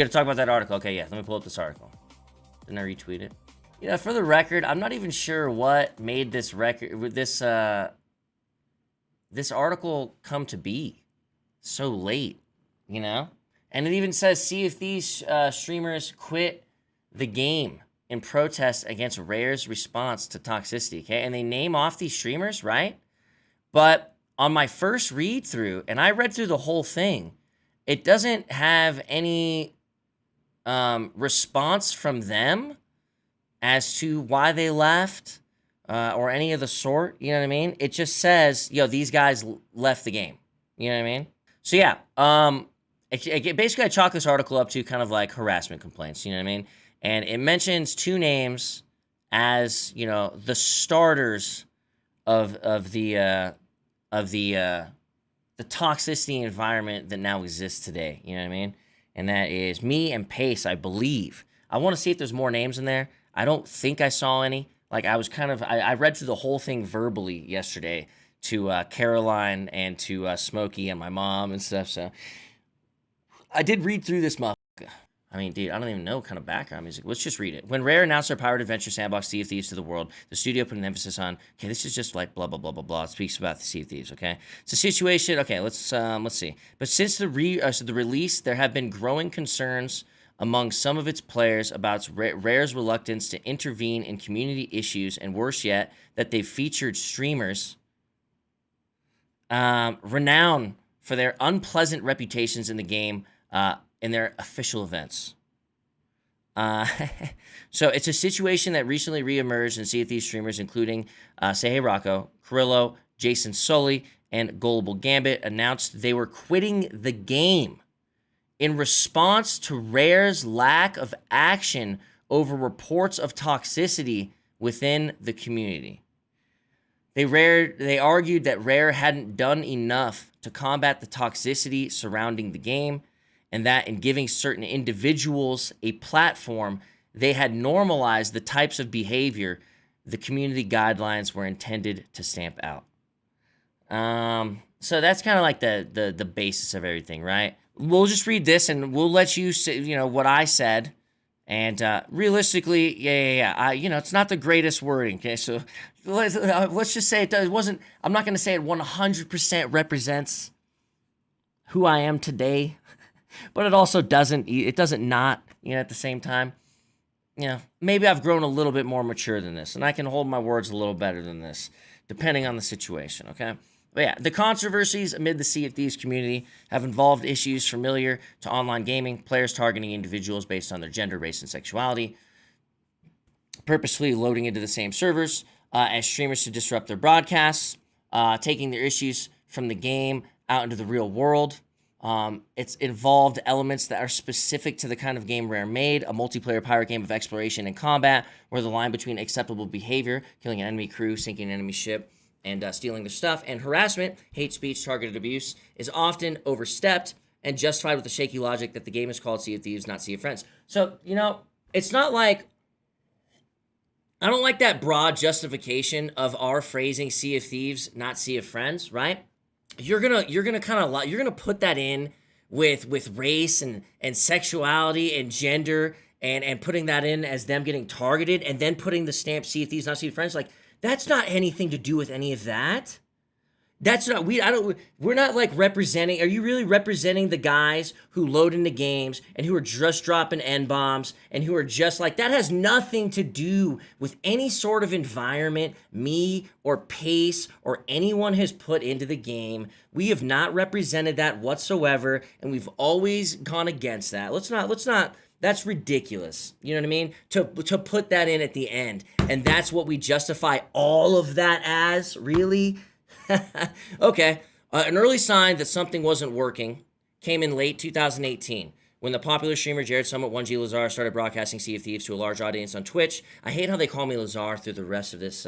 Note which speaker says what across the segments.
Speaker 1: got to talk about that article. Okay, yeah. Let me pull up this article. Didn't I retweet it? Yeah, for the record, I'm not even sure what made this record, this article come to be so late, you know? And it even says, see if these streamers quit the game in protest against Rare's response to toxicity, okay? And they name off these streamers, right? But on my first read through, and I read through the whole thing, it doesn't have any response from them as to why they left or any of the sort, you know what I mean? It just says, yo, these guys left the game, you know what I mean? So yeah, basically I chalk this article up to kind of like harassment complaints, you know what I mean? And it mentions two names as, you know, the starters of the toxicity environment that now exists today, you know what I mean? And that is me and Pace, I believe. I want to see if there's more names in there. I don't think I saw any. Like, I was kind of, I read through the whole thing verbally yesterday to Caroline and to Smokey and my mom and stuff, so I did read through this motherfucker. I mean, dude, I don't even know what kind of background music. Let's just read it. When Rare announced their pirate adventure sandbox Sea of Thieves to the world, the studio put an emphasis on, okay, this is just like blah, blah, blah, blah, blah. It speaks about the Sea of Thieves, okay? It's a situation, okay, let's see. But since the release, there have been growing concerns among some of its players about Rare's reluctance to intervene in community issues, and worse yet, that they've featured streamers renowned for their unpleasant reputations in the game in their official events. So it's a situation that recently reemerged in Sea of Thieves streamers, including Say Hey Rocco, Carrillo, Jason Sully, and Gullible Gambit announced they were quitting the game in response to Rare's lack of action over reports of toxicity within the community. They argued that Rare hadn't done enough to combat the toxicity surrounding the game, and that in giving certain individuals a platform, they had normalized the types of behavior the community guidelines were intended to stamp out. So that's kind of like the basis of everything, right? We'll just read this and we'll let you say, you know, what I said. And realistically, yeah. It's not the greatest wording, okay? So let's just say it wasn't, I'm not going to say it 100% represents who I am today, but it also doesn't not, at the same time. Maybe I've grown a little bit more mature than this, and I can hold my words a little better than this, depending on the situation, okay? But yeah, the controversies amid the Sea of Thieves community have involved issues familiar to online gaming, players targeting individuals based on their gender, race, and sexuality, purposefully loading into the same servers as streamers to disrupt their broadcasts, taking their issues from the game out into the real world. It's involved elements that are specific to the kind of game Rare made, a multiplayer pirate game of exploration and combat, where the line between acceptable behavior, killing an enemy crew, sinking an enemy ship, and stealing their stuff, and harassment, hate speech, targeted abuse, is often overstepped and justified with the shaky logic that the game is called Sea of Thieves, not Sea of Friends. So, it's not like, I don't like that broad justification of our phrasing Sea of Thieves, not Sea of Friends, right? You're gonna put that in with race and sexuality and gender and putting that in as them getting targeted, and then putting the stamp Sea of Thieves, not Sea of Friends. Like, that's not anything to do with any of that. That's not, we're not like representing, are you really representing the guys who load into games and who are just dropping N-bombs and who are just like, that has nothing to do with any sort of environment me or Pace or anyone has put into the game. We have not represented that whatsoever, and we've always gone against that. Let's not, that's ridiculous. You know what I mean? To put that in at the end. And that's what we justify all of that as? Really? Okay. An early sign that something wasn't working came in late 2018 when the popular streamer Jared Summit 1G Lazar started broadcasting Sea of Thieves to a large audience on Twitch. I hate how they call me Lazar through the rest of this.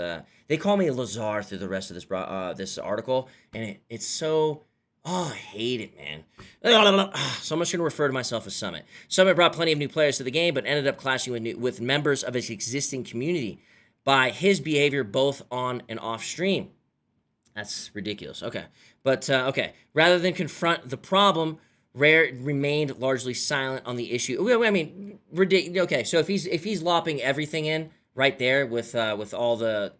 Speaker 1: They call me Lazar through the rest of this article. And it's so... Oh, I hate it, man. So I'm just going to refer to myself as Summit. Summit brought plenty of new players to the game, but ended up clashing with members of its existing community by his behavior both on and off stream. That's ridiculous. Okay. But, okay. Rather than confront the problem, Rare remained largely silent on the issue. I mean, ridiculous. Okay, so if he's lopping everything in right there with all the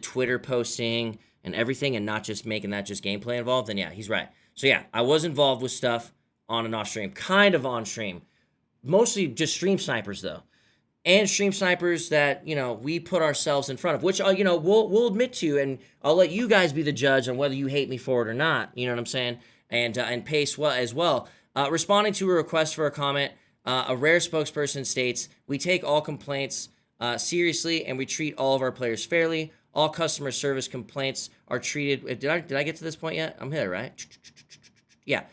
Speaker 1: Twitter posting and everything, and not just making that just gameplay involved, then yeah, he's right. So yeah, I was involved with stuff on and off stream, kind of on stream, mostly just stream snipers though, and stream snipers that we put ourselves in front of, which we'll admit to, and I'll let you guys be the judge on whether you hate me for it or not. You know what I'm saying? And Pace well as well. Responding to a request for a comment, a Rare spokesperson states, "We take all complaints seriously, and we treat all of our players fairly. All customer service complaints are treated." Did I get to this point yet? I'm here, right? Yeah.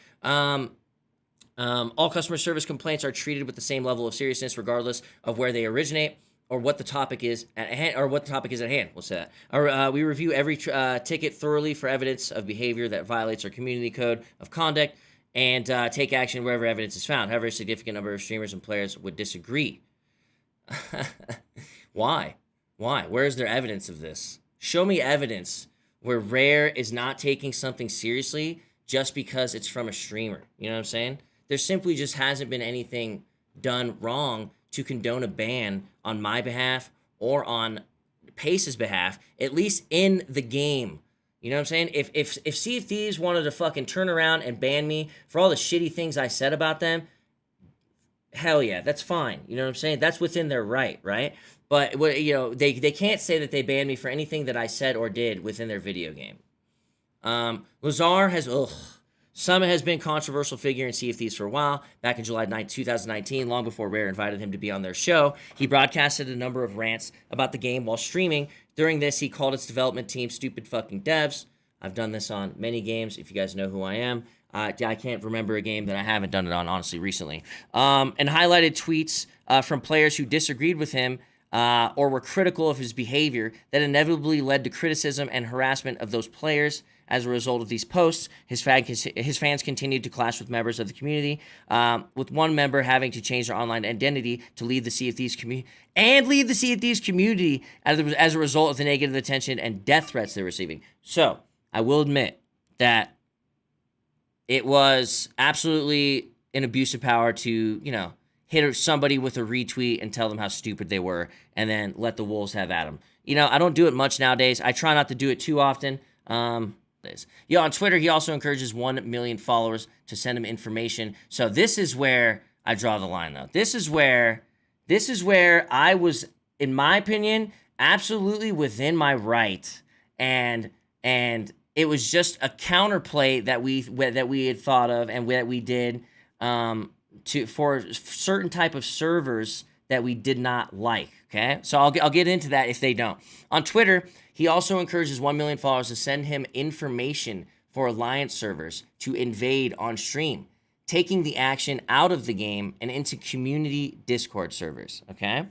Speaker 1: All customer service complaints are treated with the same level of seriousness, regardless of where they originate or what the topic is at hand. We'll say that. We review every ticket thoroughly for evidence of behavior that violates our community code of conduct, and take action wherever evidence is found. However, a significant number of streamers and players would disagree. Why? Where is there evidence of this? Show me evidence where Rare is not taking something seriously just because it's from a streamer. You know what I'm saying? There simply just hasn't been anything done wrong to condone a ban on my behalf or on Pace's behalf, at least in the game. You know what I'm saying? If Sea of Thieves wanted to fucking turn around and ban me for all the shitty things I said about them, hell yeah, that's fine. You know what I'm saying? That's within their right? But they can't say that they banned me for anything that I said or did within their video game. Lazar has Summit has been a controversial figure in Sea of Thieves for a while. Back in July 9, 2019, long before Rare invited him to be on their show, he broadcasted a number of rants about the game while streaming. During this, he called its development team stupid fucking devs. I've done this on many games, if you guys know who I am. I can't remember a game that I haven't done it on, honestly, recently. And highlighted tweets from players who disagreed with him or were critical of his behavior that inevitably led to criticism and harassment of those players. As a result of these posts, his fans continued to clash with members of the community, with one member having to change their online identity to leave the Sea of Thieves community as a result of the negative attention and death threats they're receiving. So, I will admit that it was absolutely an abuse of power to, hit somebody with a retweet and tell them how stupid they were, and then let the wolves have at them. I don't do it much nowadays. I try not to do it too often. On Twitter, he also encourages 1 million followers to send him information. So this is where I draw the line, though. This is where I was, in my opinion, absolutely within my right, and it was just a counterplay that we had thought of and that we did for certain type of servers that we did not like. Okay, so I'll get into that if they don't. On Twitter, he also encourages 1 million followers to send him information for Alliance servers to invade on stream, taking the action out of the game and into community Discord servers, okay?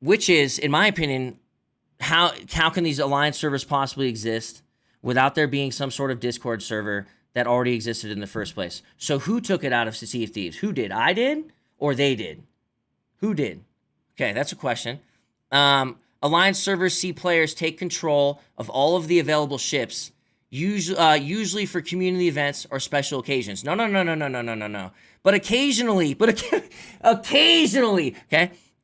Speaker 1: Which is, in my opinion, how can these Alliance servers possibly exist without there being some sort of Discord server that already existed in the first place? So who took it out of Sea of Thieves? Who did? I did? Or they did? Who did? Okay, that's a question. Alliance servers see players take control of all of the available ships, usually for community events or special occasions. No. But occasionally, okay?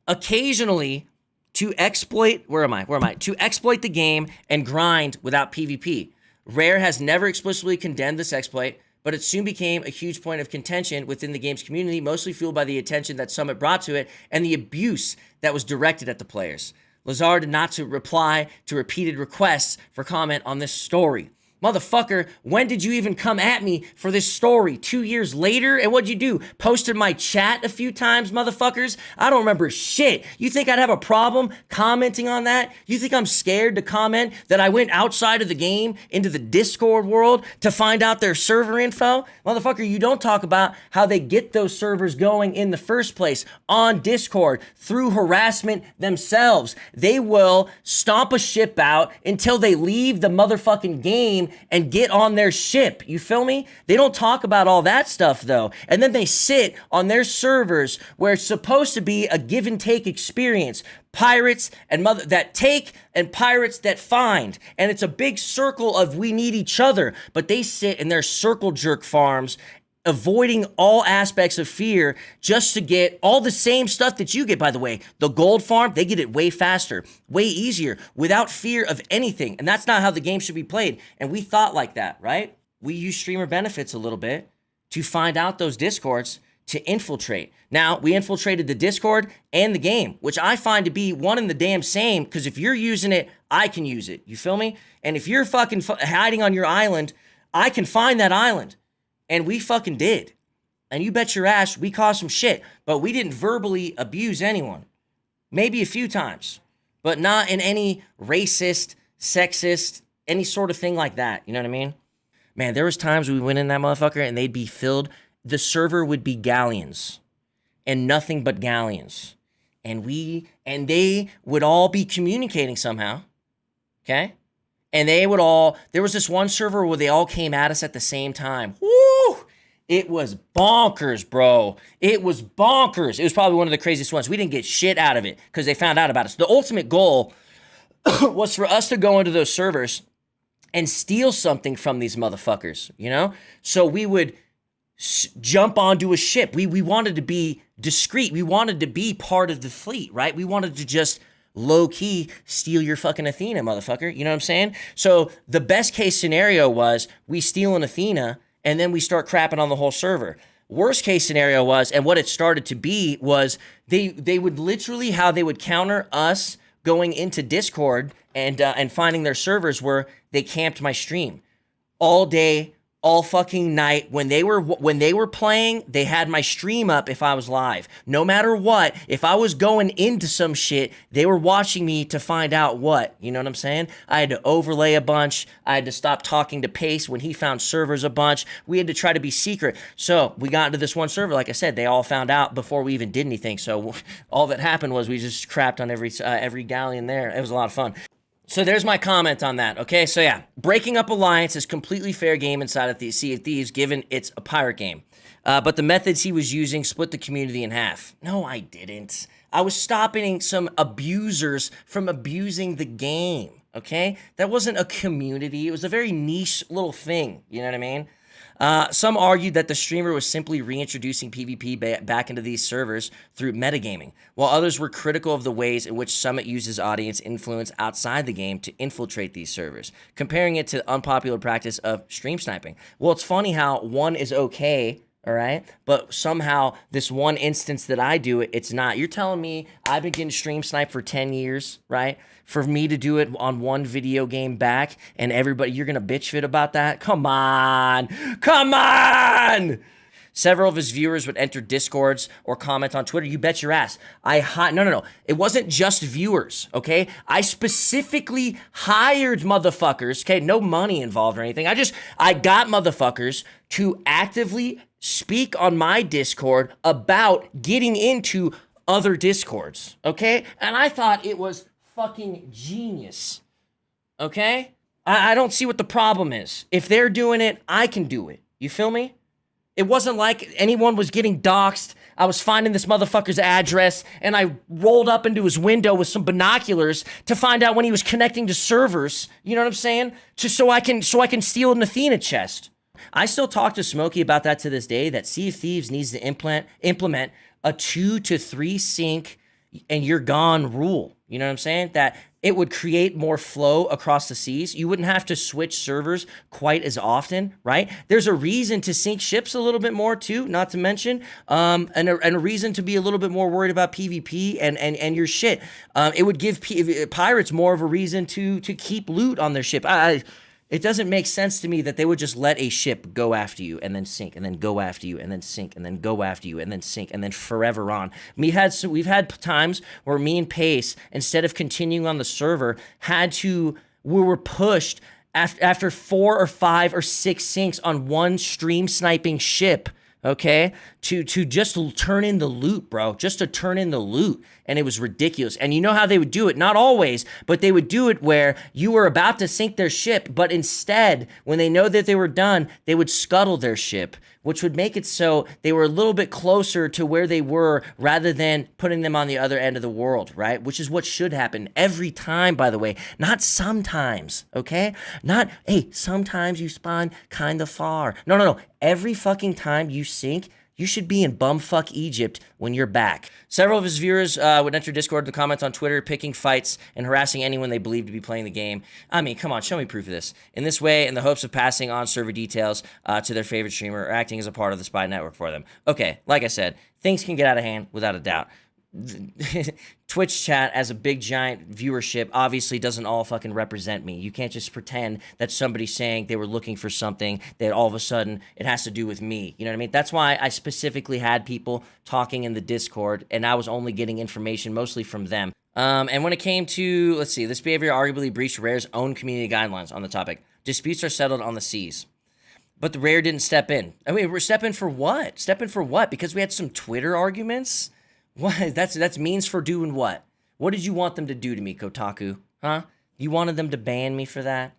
Speaker 1: Occasionally to exploit, to exploit the game and grind without PvP. Rare has never explicitly condemned this exploit, but it soon became a huge point of contention within the game's community, mostly fueled by the attention that Summit brought to it and the abuse that was directed at the players. Lazar did not reply to repeated requests for comment on this story. Motherfucker, when did you even come at me for this story? 2 years later? And what'd you do? Posted my chat a few times, motherfuckers? I don't remember shit. You think I'd have a problem commenting on that? You think I'm scared to comment that I went outside of the game into the Discord world to find out their server info? Motherfucker, you don't talk about how they get those servers going in the first place on Discord through harassment themselves. They will stomp a ship out until they leave the motherfucking game and get on their ship. You feel me? They don't talk about all that stuff though. And then they sit on their servers where it's supposed to be a give and take experience. Pirates and that take and pirates that find. And it's a big circle of we need each other. But they sit in their circle jerk farms avoiding all aspects of fear just to get all the same stuff that you get, by the way. The gold farm, they get it way faster, way easier, without fear of anything. And that's not how the game should be played. And we thought like that, right? We use streamer benefits a little bit to find out those discords to infiltrate. Now, we infiltrated the Discord and the game, which I find to be one and the damn same, because if you're using it, I can use it. You feel me? And if you're fucking hiding on your island, I can find that island. And we fucking did. And you bet your ass we caused some shit. But we didn't verbally abuse anyone. Maybe a few times. But not in any racist, sexist, any sort of thing like that. You know what I mean? Man, there was times we went in that motherfucker and they'd be filled. The server would be galleons. And nothing but galleons. And they would all be communicating somehow. Okay? And they would all, there was this one server where they all came at us at the same time. Woo! It was bonkers, bro. It was bonkers. It was probably one of the craziest ones. We didn't get shit out of it because they found out about us. The ultimate goal was for us to go into those servers and steal something from these motherfuckers, you know? So we would jump onto a ship. We wanted to be discreet. We wanted to be part of the fleet, right? We wanted to just low-key steal your fucking Athena, motherfucker. You know what I'm saying? So the best case scenario was we steal an Athena and then we start crapping on the whole server. Worst case scenario was, and what it started to be, was they would literally, how they would counter us going into Discord and finding their servers, were they camped my stream all day, all fucking night. When they were playing, they had my stream up if I was live. No matter what, if I was going into some shit, they were watching me to find out what. You know what I'm saying? I had to overlay a bunch. I had to stop talking to Pace when he found servers a bunch. We had to try to be secret. So we got into this one server. Like I said, they all found out before we even did anything. So all that happened was we just crapped on every galleon there. It was a lot of fun. So there's my comment on that, okay? So yeah, breaking up Alliance is completely fair game inside of the Sea of Thieves, given it's a pirate game. But the methods he was using split the community in half. No, I didn't. I was stopping some abusers from abusing the game, okay? That wasn't a community. It was a very niche little thing, you know what I mean? Some argued that the streamer was simply reintroducing PvP back into these servers through metagaming, while others were critical of the ways in which Summit uses audience influence outside the game to infiltrate these servers, comparing it to the unpopular practice of stream sniping. Well, it's funny how one is okay, all right, but somehow this one instance that I do it, it's not. You're telling me I've been getting stream sniped for 10 years, right? For me to do it on one video game back, and everybody, you're gonna bitch fit about that? Come on! Come on! Several of his viewers would enter Discords or comment on Twitter. You bet your ass. No. It wasn't just viewers, okay? I specifically hired motherfuckers, okay? No money involved or anything. I got motherfuckers to actively speak on my Discord about getting into other Discords, okay? And I thought it was fucking genius, okay? I don't see what the problem is. If they're doing it, I can do it. You feel me? It wasn't like anyone was getting doxxed. I was finding this motherfucker's address, and I rolled up into his window with some binoculars to find out when he was connecting to servers. You know what I'm saying? Just so I can steal an Athena chest. I still talk to Smokey about that to this day, that Sea of Thieves needs to implement a 2 to 3 sync and you're gone rule. You know what I'm saying? That it would create more flow across the seas. You wouldn't have to switch servers quite as often, right? There's a reason to sync ships a little bit more too, not to mention, and a reason to be a little bit more worried about PvP and your shit. It would give pirates more of a reason to keep loot on their ship. It doesn't make sense to me that they would just let a ship go after you and then sink and then go after you and then sink and then go after you and then sink and then forever on. We've had times where me and Pace, instead of continuing on the server, we were pushed after 4 or 5 or 6 sinks on one stream sniping ship, okay, to just turn in the loot, bro, just to turn in the loot. And it was ridiculous. And you know how they would do it? Not always, but they would do it where you were about to sink their ship, but instead, when they know that they were done, they would scuttle their ship, which would make it so they were a little bit closer to where they were rather than putting them on the other end of the world, right? Which is what should happen every time, by the way, not sometimes, okay? Not, hey, sometimes you spawn kind of far. No, no, no. Every fucking time you sink, you should be in bumfuck Egypt when you're back. Several of his viewers would enter Discord to comment on Twitter, picking fights and harassing anyone they believed to be playing the game. I mean, come on, show me proof of this. In this way, in the hopes of passing on server details to their favorite streamer or acting as a part of the spy network for them. Okay, like I said, things can get out of hand without a doubt. Twitch chat as a big giant viewership obviously doesn't all fucking represent me. You can't just pretend that somebody's saying they were looking for something that all of a sudden it has to do with me. You know what I mean? That's why I specifically had people talking in the Discord, and I was only getting information mostly from them. And when it came to, let's see, this behavior arguably breached Rare's own community guidelines on the topic. Disputes are settled on the seas. But the Rare didn't step in. I mean, we're stepping for what? Stepping for what? Because we had some Twitter arguments? What? That's means for doing what? What did you want them to do to me, Kotaku? Huh? You wanted them to ban me for that?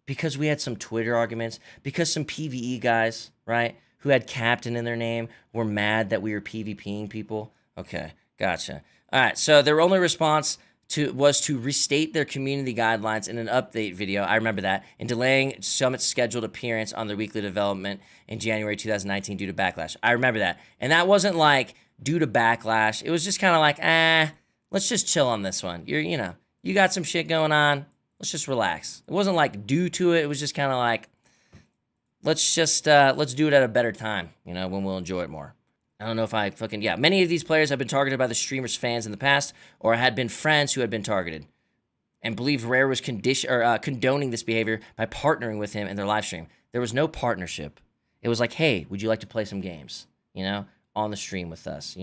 Speaker 1: Because we had some Twitter arguments? Because some PvE guys, right, who had Captain in their name were mad that we were PvPing people? Okay, gotcha. All right, so their only response was to restate their community guidelines in an update video. I remember that. And delaying Summit's scheduled appearance on their weekly development in January 2019 due to backlash. I remember that. And that wasn't like due to backlash. It was just kind of like, let's just chill on this one. You got some shit going on. Let's just relax. It wasn't like due to it. It was just kind of like, let's do it at a better time, when we'll enjoy it more. I don't know if I fucking, yeah. Many of these players have been targeted by the streamer's fans in the past, or had been friends who had been targeted, and believed Rare was condoning this behavior by partnering with him in their live stream. There was no partnership. It was like, hey, would you like to play some games, on the stream with us,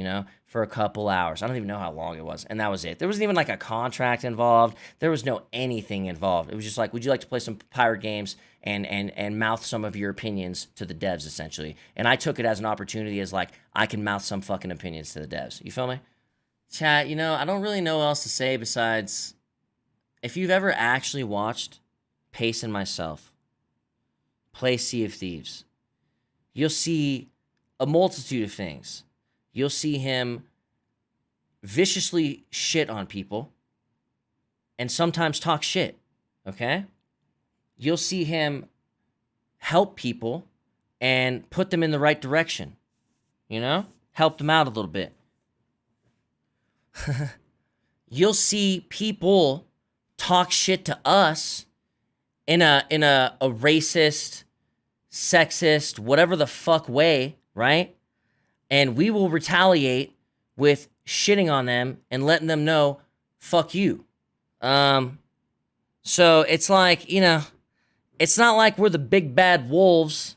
Speaker 1: for a couple hours. I don't even know how long it was, and that was it. There wasn't even like a contract involved. There was no anything involved. It was just like, would you like to play some pirate games and mouth some of your opinions to the devs, essentially. And I took it as an opportunity as like, I can mouth some fucking opinions to the devs. You feel me? Chat, I don't really know what else to say besides, if you've ever actually watched Pace and myself play Sea of Thieves, you'll see a multitude of things. You'll see him viciously shit on people and sometimes talk shit, okay? You'll see him help people and put them in the right direction, help them out a little bit. You'll see people talk shit to us in a racist, sexist, whatever the fuck way, right? And we will retaliate with shitting on them and letting them know, fuck you. So it's like, it's not like we're the big bad wolves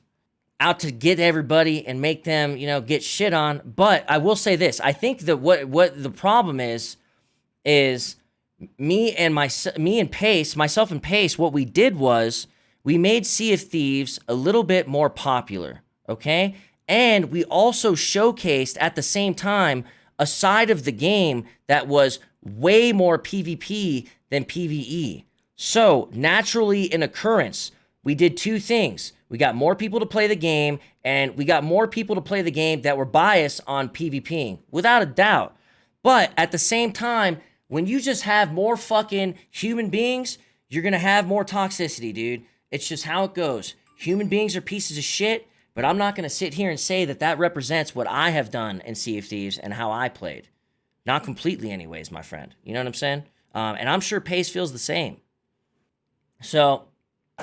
Speaker 1: out to get everybody and make them, get shit on. But I will say this. I think that what the problem is me and Pace, myself and Pace, what we did was we made Sea of Thieves a little bit more popular, okay? And we also showcased at the same time a side of the game that was way more PvP than PvE. So, naturally, in occurrence, we did two things. We got more people to play the game, and we got more people to play the game that were biased on PvPing, without a doubt. But at the same time, when you just have more fucking human beings, you're gonna have more toxicity, dude. It's just how it goes. Human beings are pieces of shit, but I'm not gonna sit here and say that represents what I have done in Sea of Thieves and how I played. Not completely anyways, my friend. You know what I'm saying? And I'm sure Pace feels the same. So,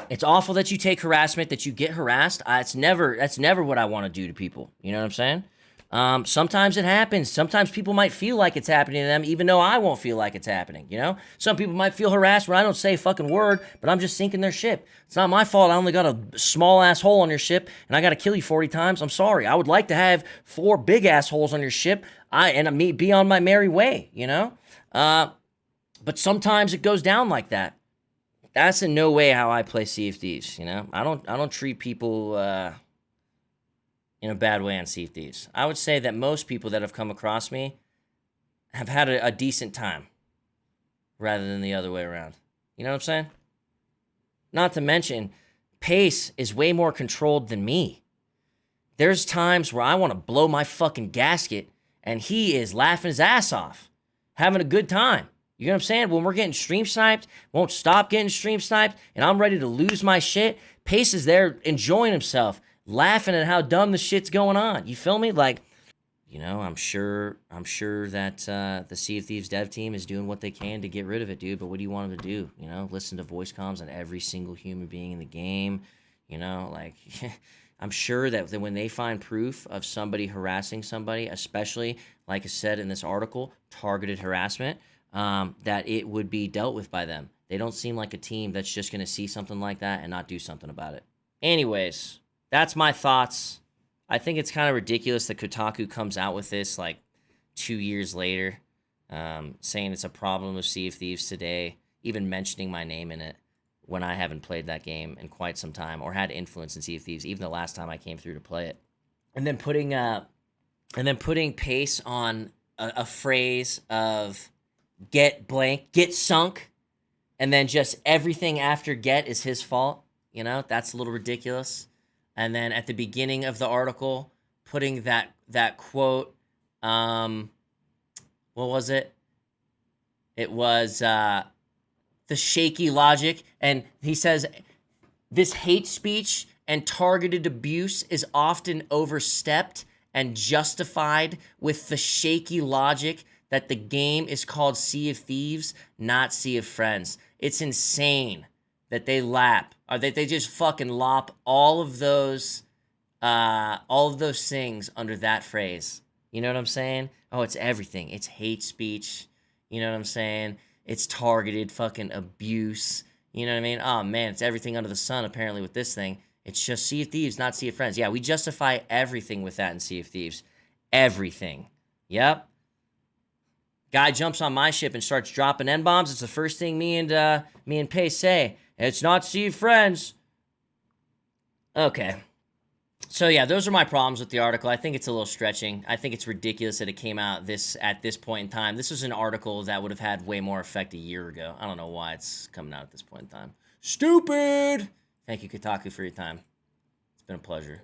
Speaker 1: it's awful that you take harassment, that you get harassed. That's never what I want to do to people. You know what I'm saying? Sometimes it happens. Sometimes people might feel like it's happening to them, even though I won't feel like it's happening, Some people might feel harassed when I don't say a fucking word, but I'm just sinking their ship. It's not my fault. I only got a small-ass hole on your ship, and I got to kill you 40 times. I'm sorry. I would like to have 4 big-ass holes on your ship, and me be on my merry way, But sometimes it goes down like that. That's in no way how I play Sea of Thieves, I don't treat people in a bad way on Sea of Thieves. I would say that most people that have come across me have had a decent time rather than the other way around. You know what I'm saying? Not to mention, Pace is way more controlled than me. There's times where I want to blow my fucking gasket, and he is laughing his ass off, having a good time. You know what I'm saying? When we're getting stream sniped, won't stop getting stream sniped, and I'm ready to lose my shit, Pace is there enjoying himself, laughing at how dumb the shit's going on. You feel me? Like, you know, I'm sure that the Sea of Thieves dev team is doing what they can to get rid of it, dude. But what do you want them to do? You know, listen to voice comms on every single human being in the game. You know, like, I'm sure that when they find proof of somebody harassing somebody, especially, like I said in this article, targeted harassment, that it would be dealt with by them. They don't seem like a team that's just going to see something like that and not do something about it. Anyways, that's my thoughts. I think it's kind of ridiculous that Kotaku comes out with this like 2 years later, saying it's a problem with Sea of Thieves today, even mentioning my name in it when I haven't played that game in quite some time or had influence in Sea of Thieves, even the last time I came through to play it. And then putting Pace on a phrase of get blank, get sunk, and then just everything after get is his fault. You know, that's a little ridiculous. And then at the beginning of the article, putting that quote, what was it? It was the shaky logic, and he says this hate speech and targeted abuse is often overstepped and justified with the shaky logic that the game is called Sea of Thieves, not Sea of Friends. It's insane that they lap, or that they just fucking lop all of those things under that phrase. You know what I'm saying? Oh, it's everything. It's hate speech. You know what I'm saying? It's targeted fucking abuse. You know what I mean? Oh man, it's everything under the sun apparently with this thing. It's just Sea of Thieves, not Sea of Friends. Yeah, we justify everything with that in Sea of Thieves. Everything. Yep. Guy jumps on my ship and starts dropping N-bombs. It's the first thing me and Pace say. It's not Sea of Friends. Okay. So yeah, those are my problems with the article. I think it's a little stretching. I think it's ridiculous that it came out at this point in time. This was an article that would have had way more effect a year ago. I don't know why it's coming out at this point in time. Stupid! Thank you, Kotaku, for your time. It's been a pleasure.